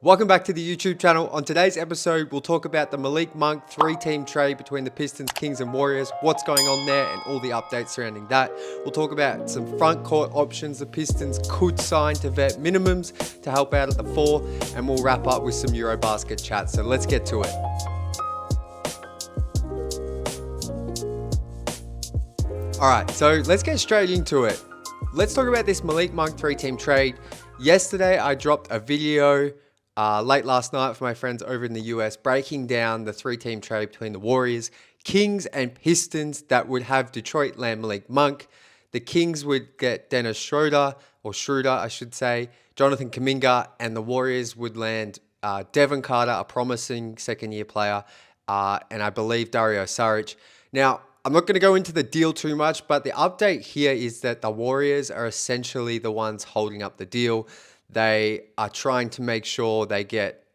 Welcome back to the YouTube channel. On today's episode, we'll talk about the Malik Monk 3-team trade between the Pistons, Kings, and Warriors, what's going on there, and all the updates surrounding that. We'll talk about some front court options the Pistons could sign to vet minimums to help out at the 4, and we'll wrap up with some EuroBasket chat. So let's get to it. All right, so let's get straight into it. Let's talk about this Malik Monk 3-team trade. Yesterday, I dropped a video late last night for my friends over in the US, breaking down the 3-team trade between the Warriors, Kings, and Pistons that would have Detroit land Malik Monk. The Kings would get Dennis Schroder, I should say, Jonathan Kuminga, and the Warriors would land Devin Carter, a promising second-year player, and I believe Dario Saric. Now, I'm not going to go into the deal too much, but the update here is that the Warriors are essentially the ones holding up the deal. They are trying to make sure they get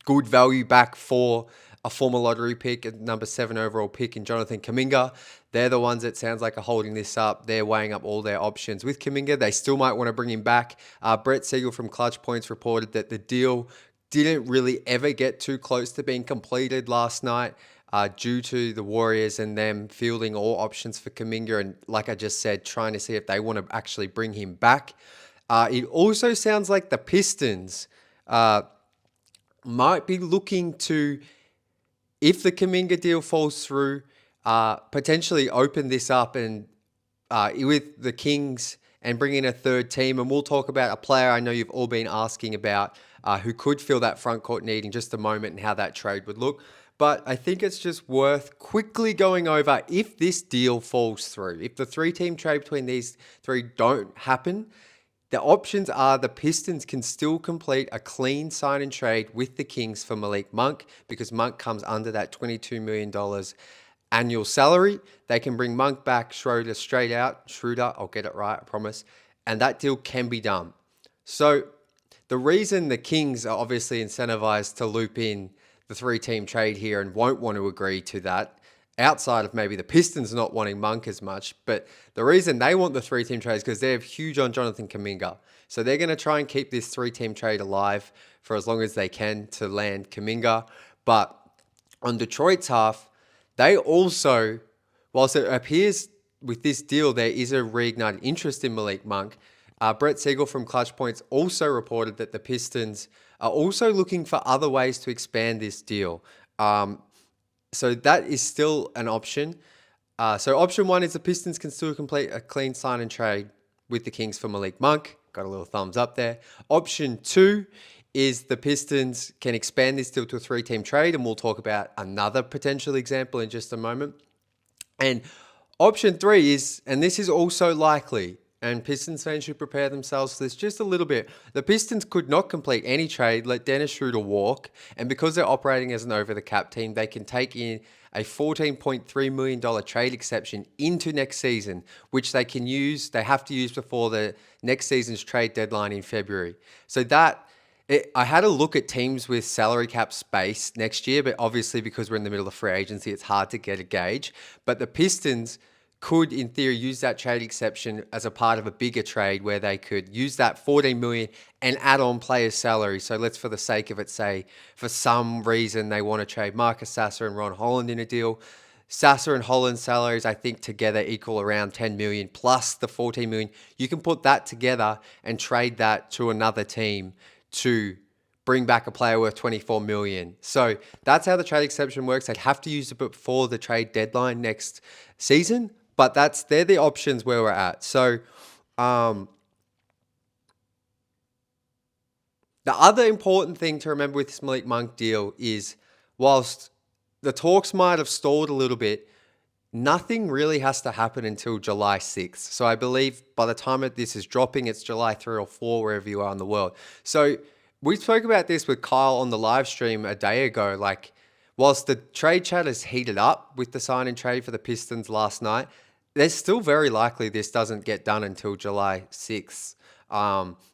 good value back for a former lottery pick, a number 7 overall pick in Jonathan Kuminga. They're the ones that sounds like are holding this up. They're weighing up all their options with Kuminga. They still might want to bring him back. Brett Siegel from Clutch Points reported that the deal didn't really ever get too close to being completed last night due to the Warriors and them fielding all options for Kuminga. And like I just said, trying to see if they want to actually bring him back. It also sounds like the Pistons might be looking to, if the Kuminga deal falls through, potentially open this up and with the Kings and bring in a third team. And we'll talk about a player I know you've all been asking about who could fill that front court need in just a moment and how that trade would look. But I think it's just worth quickly going over if this deal falls through, if the 3-team trade between these three don't happen. The options are the Pistons can still complete a clean sign and trade with the Kings for Malik Monk because Monk comes under that $22 million annual salary. They can bring Monk back, Schroder straight out. Schroder, I'll get it right, I promise. And that deal can be done. So the reason the Kings are obviously incentivized to loop in the 3-team trade here and won't want to agree to that, outside of maybe the Pistons not wanting Monk as much, but the reason they want the 3-team trade is because they're huge on Jonathan Kuminga. So they're going to try and keep this 3-team trade alive for as long as they can to land Kuminga. But on Detroit's half, they also, whilst it appears with this deal there is a reignited interest in Malik Monk, Brett Siegel from Clutch Points also reported that the Pistons are also looking for other ways to expand this deal. So that is still an option. So option 1 is the Pistons can still complete a clean sign and trade with the Kings for Malik Monk. Got a little thumbs up there. Option 2 is the Pistons can expand this deal to a 3-team trade, and we'll talk about another potential example in just a moment. And option 3 is, and this is also likely, and Pistons fans should prepare themselves for this just a little bit. The Pistons could not complete any trade, let Dennis Schroder walk, and because they're operating as an over-the-cap team, they can take in a $14.3 million trade exception into next season, which they can use, they have to use before the next season's trade deadline in February. So I had a look at teams with salary cap space next year, but obviously because we're in the middle of free agency, it's hard to get a gauge. But the Pistons could, in theory, use that trade exception as a part of a bigger trade where they could use that $14 million and add on players' salary. So let's, for the sake of it, say for some reason they want to trade Marcus Sasser and Ron Holland in a deal. Sasser and Holland's salaries, I think, together equal around $10 million plus the $14 million. You can put that together and trade that to another team to bring back a player worth $24 million. So that's how the trade exception works. They'd have to use it before the trade deadline next season. But they're the options where we're at. So the other important thing to remember with this Malik Monk deal is whilst the talks might have stalled a little bit, nothing really has to happen until July 6th. So I believe by the time this is dropping, it's July 3 or 4, wherever you are in the world. So we spoke about this with Kyle on the live stream a day ago. Like, whilst the trade chat has heated up with the sign and trade for the Pistons last night, there's still very likely this doesn't get done until July 6th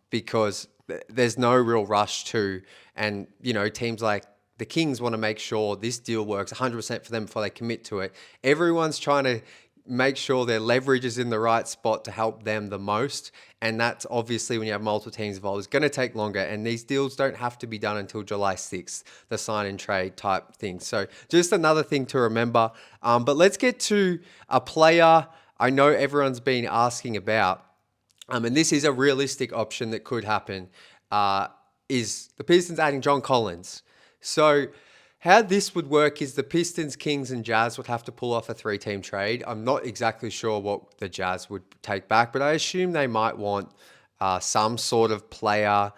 because there's no real rush to, and, you know, teams like the Kings want to make sure this deal works 100% for them before they commit to it. Everyone's trying to make sure their leverage is in the right spot to help them the most. And that's obviously when you have multiple teams involved, it's going to take longer. And these deals don't have to be done until July 6th, the sign and trade type thing. So just another thing to remember. But let's get to a player I know everyone's been asking about. And this is a realistic option that could happen, is the Pistons adding John Collins. So how this would work is the Pistons, Kings, and Jazz would have to pull off a 3-team trade. I'm not exactly sure what the Jazz would take back, but I assume they might want some sort of player.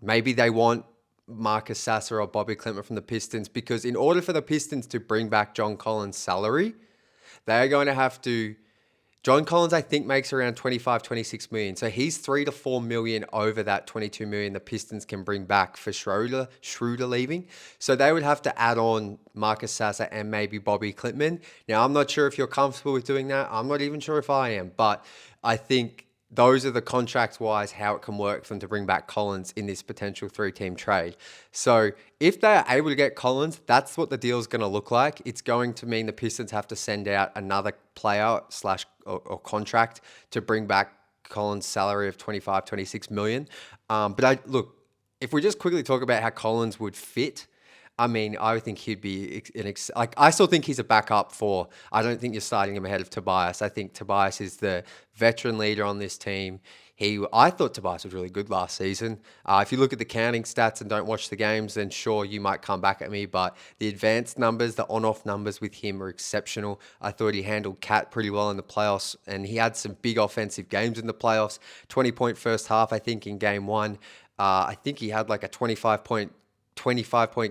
Maybe they want Marcus Sasser or Bobi Klintman from the Pistons, because in order for the Pistons to bring back John Collins' salary, they're going to have to... John Collins, I think, makes around 25, 26 million. So he's 3 to 4 million over that 22 million the Pistons can bring back for Schroder leaving. So they would have to add on Marcus Sasser and maybe Bobi Klintman. Now, I'm not sure if you're comfortable with doing that. I'm not even sure if I am, but I think those are the contract-wise how it can work for them to bring back Collins in this potential 3-team trade. So if they're able to get Collins, that's what the deal is going to look like. It's going to mean the Pistons have to send out another player or contract to bring back Collins' salary of 25, 26 million. But look, if we just quickly talk about how Collins would fit, I mean, I would think he'd be I still think he's a backup for. I don't think you're starting him ahead of Tobias. I think Tobias is the veteran leader on this team. I thought Tobias was really good last season. If you look at the counting stats and don't watch the games, then sure, you might come back at me. But the advanced numbers, the on-off numbers with him are exceptional. I thought he handled Cat pretty well in the playoffs, and he had some big offensive games in the playoffs. 20-point first half, I think, in game 1. I think he had like a 25-point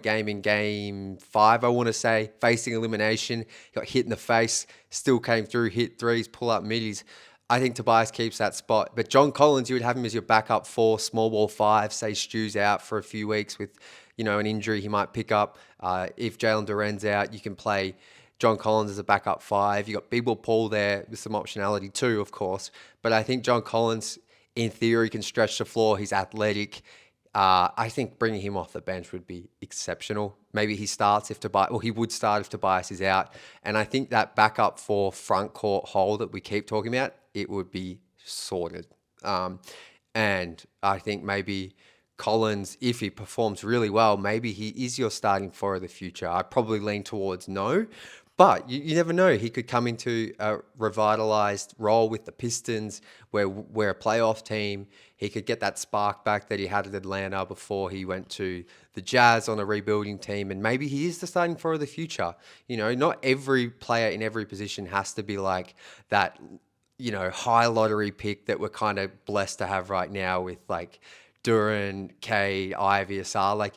game in game 5, I want to say, facing elimination. He got hit in the face, still came through, hit threes, pull up middies. I think Tobias keeps that spot. But John Collins, you would have him as your backup 4, small ball 5. Say Stu's out for a few weeks with, an injury he might pick up. If Jalen Duren's out, you can play John Collins as a backup 5. You got Big Ball Paul there with some optionality too, of course. But I think John Collins, in theory, can stretch the floor. He's athletic. I think bringing him off the bench would be exceptional. Maybe he starts if Tobias, he would start if Tobias is out. And I think that backup for front court hole that we keep talking about, it would be sorted. And I think maybe Collins, if he performs really well, maybe he is your starting 4 of the future. I probably lean towards no. But you never know. He could come into a revitalized role with the Pistons, where we're a playoff team. He could get that spark back that he had at Atlanta before he went to the Jazz on a rebuilding team. And maybe he is the starting 4 of the future. Not every player in every position has to be like that, high lottery pick that we're kind of blessed to have right now with like Duran, Cade, Ivy, Asar. Like,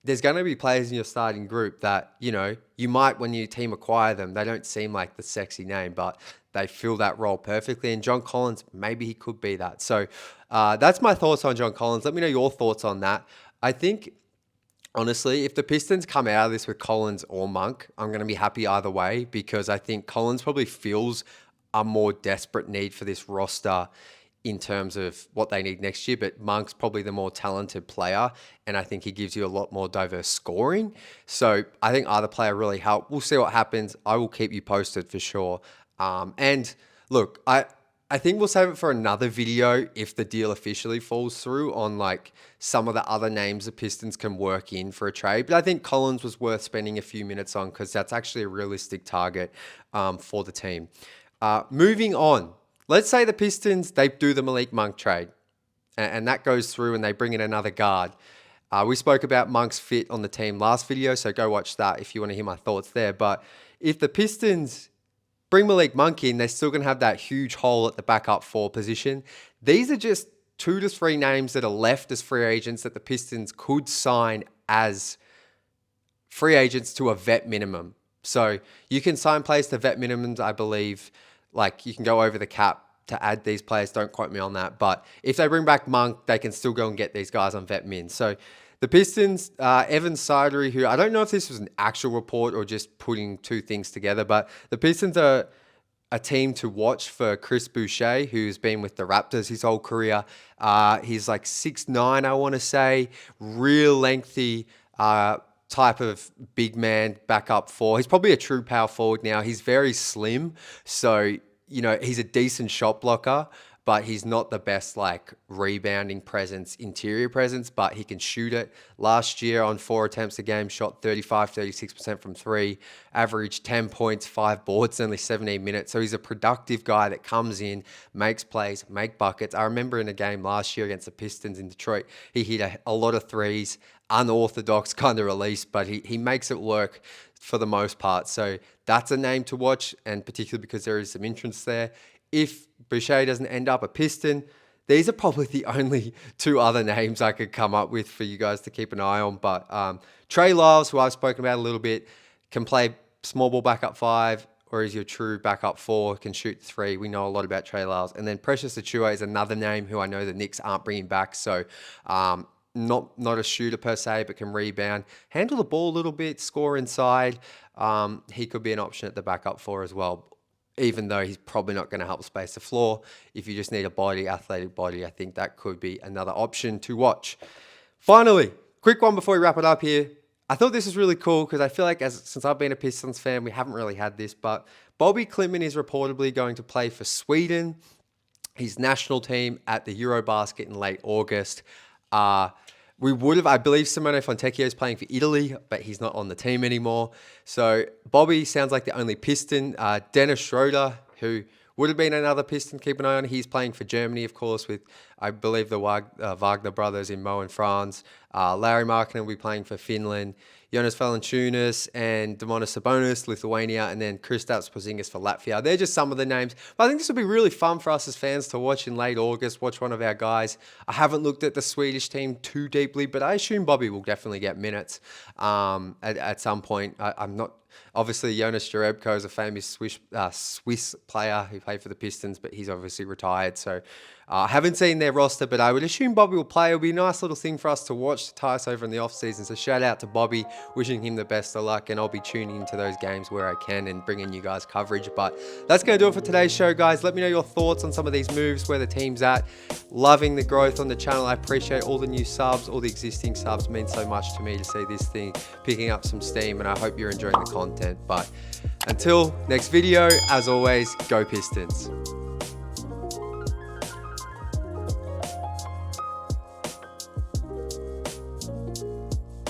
there's going to be players in your starting group that, you might, when your team acquire them, they don't seem like the sexy name, but they fill that role perfectly. And John Collins, maybe he could be that. So that's my thoughts on John Collins. Let me know your thoughts on that. I think, honestly, if the Pistons come out of this with Collins or Monk, I'm going to be happy either way, because I think Collins probably feels a more desperate need for this roster in terms of what they need next year, but Monk's probably the more talented player, and I think he gives you a lot more diverse scoring. So I think either player really help. We'll see what happens. I will keep you posted for sure. And look, I think we'll save it for another video if the deal officially falls through on like some of the other names the Pistons can work in for a trade. But I think Collins was worth spending a few minutes on because that's actually a realistic target for the team. Moving on. Let's say the Pistons, they do the Malik Monk trade, and that goes through and they bring in another guard. We spoke about Monk's fit on the team last video, so go watch that if you want to hear my thoughts there. But if the Pistons bring Malik Monk in, they're still going to have that huge hole at the backup 4 position. These are just 2 to 3 names that are left as free agents that the Pistons could sign as free agents to a vet minimum. So you can sign players to vet minimums, I believe. Like, you can go over the cap to add these players. Don't quote me on that. But if they bring back Monk, they can still go and get these guys on vet min. So the Pistons, Evan Sidery, who I don't know if this was an actual report or just putting 2 things together, but the Pistons are a team to watch for Chris Boucher, who's been with the Raptors his whole career. He's like 6'9", I want to say, real lengthy, type of big man backup four. He's probably a true power forward now. He's very slim, so he's a decent shot blocker, but he's not the best like rebounding presence, interior presence, but he can shoot it. Last year on 4 attempts a game, shot 36% from 3, averaged 10 points, 5 boards, only 17 minutes. So he's a productive guy that comes in, makes plays, make buckets. I remember in a game last year against the Pistons in Detroit, he hit a lot of threes, unorthodox kind of release, but he makes it work for the most part. So that's a name to watch, and particularly because there is some interest there. If Boucher doesn't end up a Piston, these are probably the only 2 other names I could come up with for you guys to keep an eye on. But Trey Lyles, who I've spoken about a little bit, can play small ball backup 5, or is your true backup 4, can shoot 3. We know a lot about Trey Lyles. And then Precious Achiuwa is another name who I know the Knicks aren't bringing back. So not a shooter per se, but can rebound, handle the ball a little bit, score inside. He could be an option at the backup 4 as well, even though he's probably not going to help space the floor. If you just need a athletic body, I think that could be another option to watch. Finally, quick one before we wrap it up here. I thought this was really cool because I feel like since I've been a Pistons fan, we haven't really had this, but Bobi Klintman is reportedly going to play for Sweden, his national team, at the EuroBasket in late August. We would have, I believe Simone Fontecchio is playing for Italy, but he's not on the team anymore. So Bobi sounds like the only Piston. Dennis Schroder, who would have been another Piston, keep an eye on. He's playing for Germany, of course, with, I believe, the Wagner brothers in Mo and Franz. Larry Markkinen will be playing for Finland. Jonas Valanciunas and Domantas Sabonis, Lithuania, and then Kristaps Porzingis for Latvia. They're just some of the names. But I think this will be really fun for us as fans to watch in late August, watch one of our guys. I haven't looked at the Swedish team too deeply, but I assume Bobi will definitely get minutes at some point. I'm not... Obviously, Jonas Jerebko is a famous Swiss player who played for the Pistons, but he's obviously retired. So I haven't seen their roster, but I would assume Bobi will play. It'll be a nice little thing for us to watch, to tie us over in the offseason. So shout out to Bobi, wishing him the best of luck, and I'll be tuning into those games where I can and bringing you guys coverage. But that's going to do it for today's show, guys. Let me know your thoughts on some of these moves, where the team's at. Loving the growth on the channel. I appreciate all the new subs, all the existing subs. Means so much to me to see this thing picking up some steam, and I hope you're enjoying the content. But until next video, as always, go Pistons.